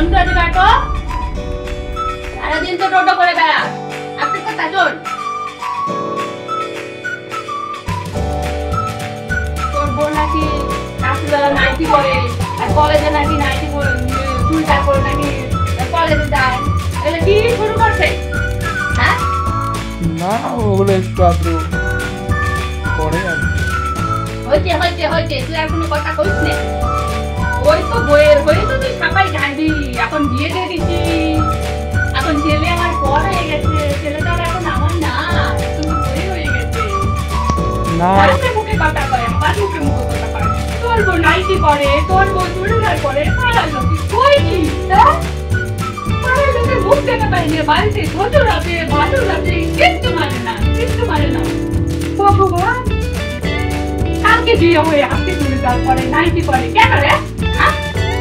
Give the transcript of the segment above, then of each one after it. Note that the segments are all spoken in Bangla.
বন্ধু আছে দেখো সারাদিন তো টোটো করে বেড়াস আপনি কথা চল তোর বোন নাকি রাত্রিবেলা নাইটি পরে আর কলেজে নাকি নাইটি পরে চুলটা করে নাকি কলেজে যায় এগুলো কি শুরু করছে হ্যাঁ না ওগুলো একটু আদ্র পরে আর হইতে হইতে হইতে তুই আর কোনো কথা কইস না ওই তো বইয়ের হয়ে তো তুই ছাপাই গাঁদি এখন বিয়ে দিয়ে দিচ্ছি এখন ছেলে আমার পর হয়ে গেছে ছেলেটা এখন আমার না তুমি বই হয়ে গেছে না মুখে মুখে কথা কয় আমার মুখে মুখে কথা কয় তোর বোন নাইটি পরে তোর বোন চুড়িদার পরে পাড়ার লোক কই কি পাড়ার লোকের মুখ দেখা পাই না বাড়িতে ছোট রাতে ভালো রাতে কিচ্ছু মানে না ভগবান কালকে বিয়ে হয়ে হাতে চুড়িদার পরে নাইটি পরে কেন রে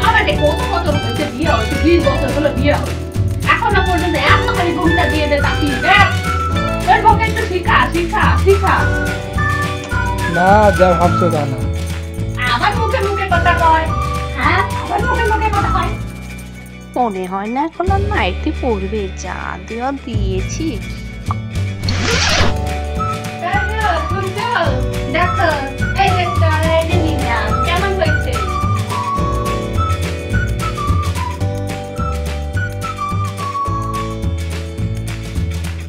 আমাদের কত হয়েছে বিয়ে হয়েছে 20 বছর হলো বিয়ে হয়েছে এখনো পর্যন্ত এত খালি ঘুমটা দিয়ে দে তাকি দেখ তোর বউকে একটু শিখা না যা ভাবছো তা না আমার মুখে মুখে কথা কয় হ্যাঁ আমার মুখে কথা কয় মনে হয় না এখন আর নাইটি পড়বে যা দেওয়া দিয়েছি দেখো এই